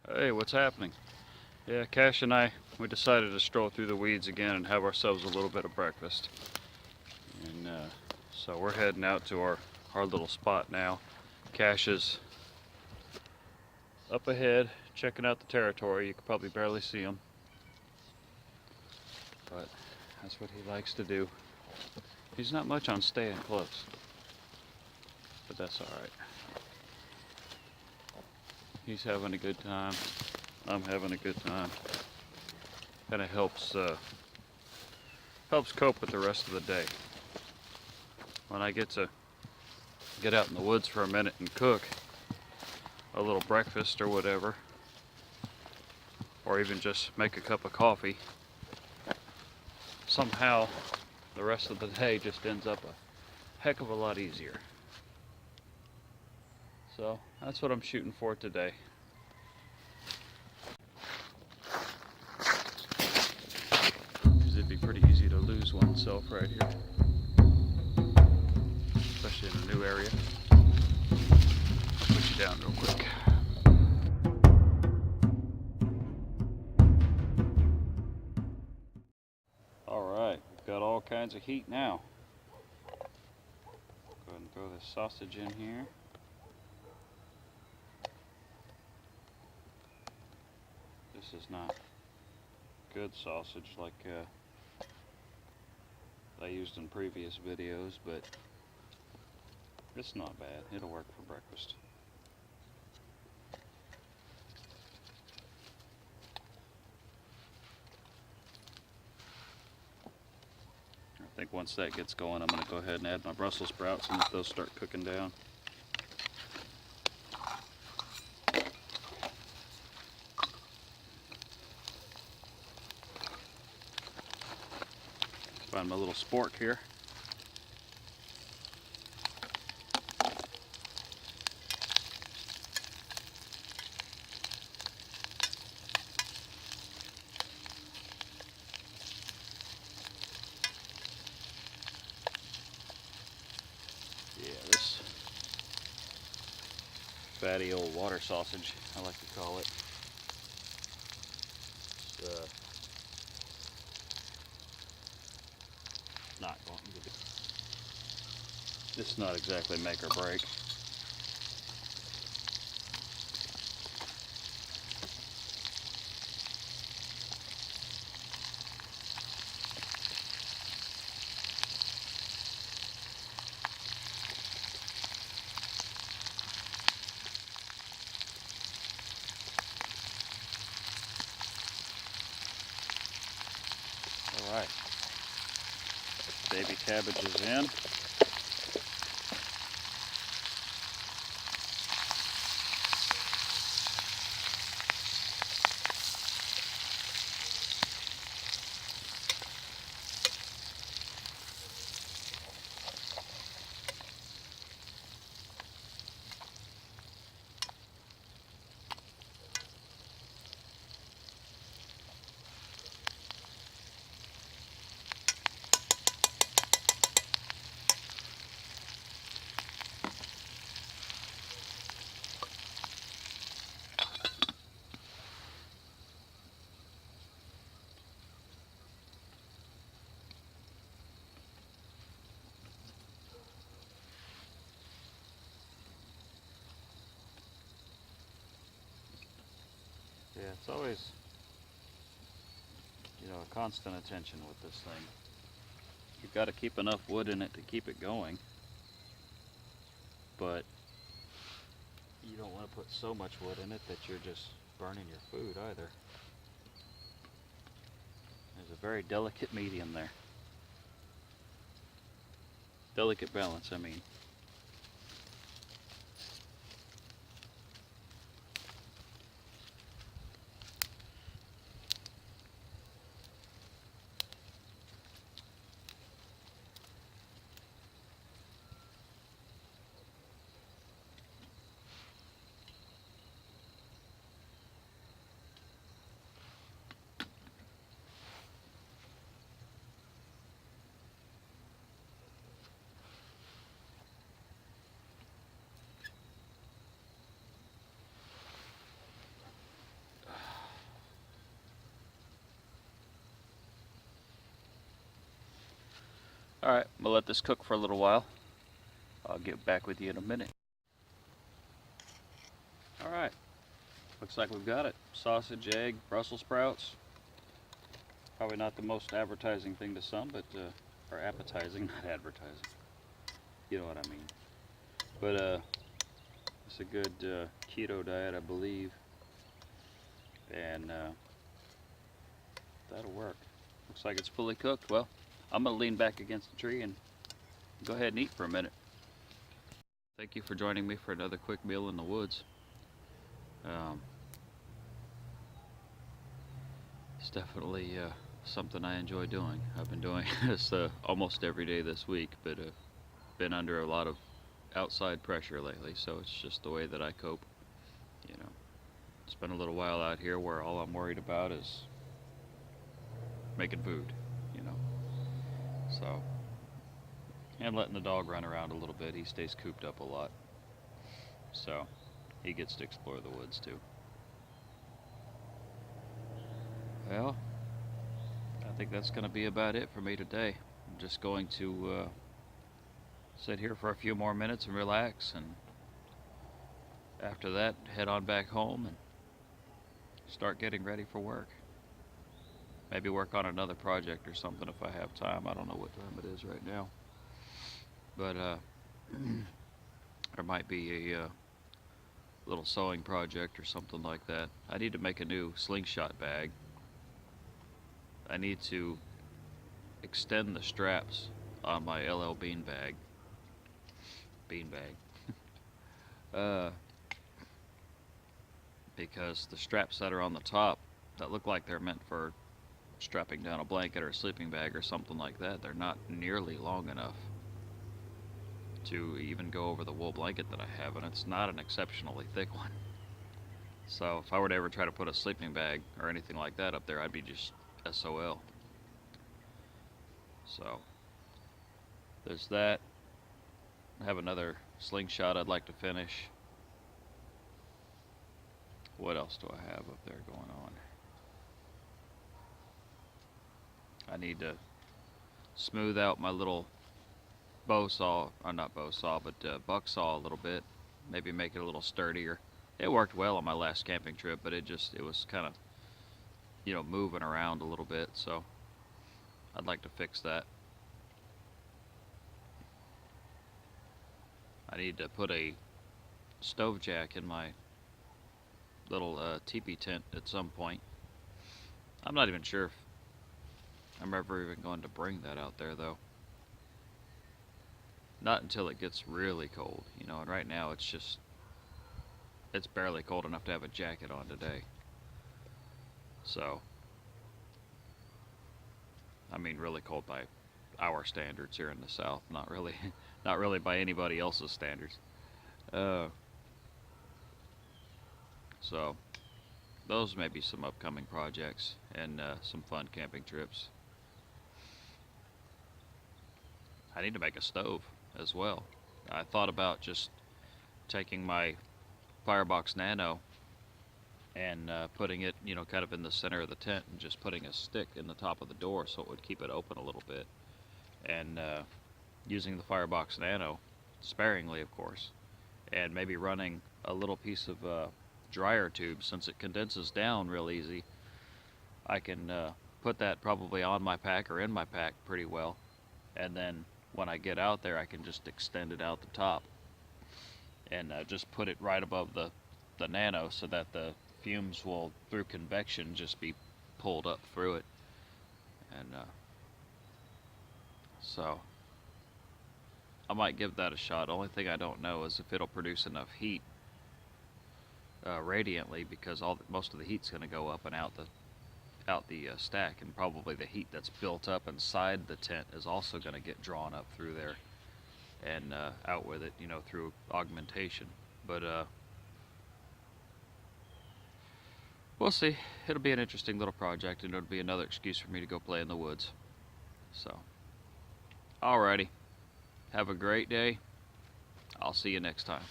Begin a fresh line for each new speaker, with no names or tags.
Hey, what's happening? Yeah, Cash and we decided to stroll through the weeds again and have ourselves a little bit of breakfast. And so we're heading out to our little spot now. Cash is up ahead, checking out the territory. You can probably barely see him, but that's what he likes to do. He's not much on staying close, but that's alright. He's having a good time. I'm having a good time. Kind of helps cope with the rest of the day. When I get to get out in the woods for a minute and cook a little breakfast or whatever, or even just make a cup of coffee, somehow the rest of the day just ends up a heck of a lot easier. So that's what I'm shooting for today. Because it'd be pretty easy to lose oneself right here, especially in a new area. I'll put you down real quick. Alright, we've got all kinds of heat now. Go ahead and throw this sausage in here. This is not good sausage like I used in previous videos, but it's not bad. It'll work for breakfast. I think once that gets going, I'm going to go ahead and add my Brussels sprouts and let those start cooking down. Find my little spork here. Yeah, this fatty old water sausage, I like to call it. It's not going to be. It's not exactly make or break. All right, baby cabbage is in. Yeah, it's always, a constant attention with this thing. You've got to keep enough wood in it to keep it going, but you don't want to put so much wood in it that you're just burning your food either. There's a very delicate medium there. Delicate balance, I mean. Alright, we'll let this cook for a little while. I'll get back with you in a minute. Alright, looks like we've got it. Sausage, egg, Brussels sprouts. Probably not the most advertising thing to some, but, or appetizing, not advertising. You know what I mean. But, it's a good keto diet, I believe. And, that'll work. Looks like it's fully cooked. Well, I'm going to lean back against the tree and go ahead and eat for a minute. Thank you for joining me for another quick meal in the woods. It's definitely something I enjoy doing. I've been doing this almost every day this week, but been under a lot of outside pressure lately, so it's just the way that I cope. You know, it's been a little while out here where all I'm worried about is making food, you know. So, and letting the dog run around a little bit. He stays cooped up a lot, so he gets to explore the woods too. Well, I think that's going to be about it for me today. I'm just going to sit here for a few more minutes and relax, and after that head on back home and start getting ready for work. Maybe work on another project or something if I have time. I don't know what time it is right now, but there might be a little sewing project or something like that. I need to make a new slingshot bag. I need to extend the straps on my LL Bean bag. Because the straps that are on the top that look like they're meant for strapping down a blanket or a sleeping bag or something like that, they're not nearly long enough to even go over the wool blanket that I have, and it's not an exceptionally thick one. So if I were to ever try to put a sleeping bag or anything like that up there, I'd be just SOL. So there's that. I have another slingshot I'd like to finish. What else do I have up there going on? I need to smooth out my little bow saw, or not bow saw, but buck saw a little bit. Maybe make it a little sturdier. It worked well on my last camping trip, but it was kind of, you know, moving around a little bit, so I'd like to fix that. I need to put a stove jack in my little teepee tent at some point. I'm not even sure if I'm ever even going to bring that out there, though. Not until it gets really cold, you know, and right now it's barely cold enough to have a jacket on today. So, I mean really cold by our standards here in the South, not really by anybody else's standards. So, those may be some upcoming projects and some fun camping trips. I need to make a stove as well. I thought about just taking my Firebox Nano and putting it, you know, kind of in the center of the tent and just putting a stick in the top of the door so it would keep it open a little bit. And using the Firebox Nano, sparingly of course, and maybe running a little piece of dryer tube, since it condenses down real easy. I can put that probably on my pack or in my pack pretty well, and then when I get out there I can just extend it out the top and just put it right above the Nano so that the fumes will, through convection, just be pulled up through it. And so I might give that a shot. Only thing I don't know is if it'll produce enough heat radiantly, because most of the heat's going to go up and out the stack, and probably the heat that's built up inside the tent is also going to get drawn up through there and out with it, you know, through augmentation. But we'll see. It'll be an interesting little project, and it'll be another excuse for me to go play in the woods. So, alrighty. Have a great day. I'll see you next time.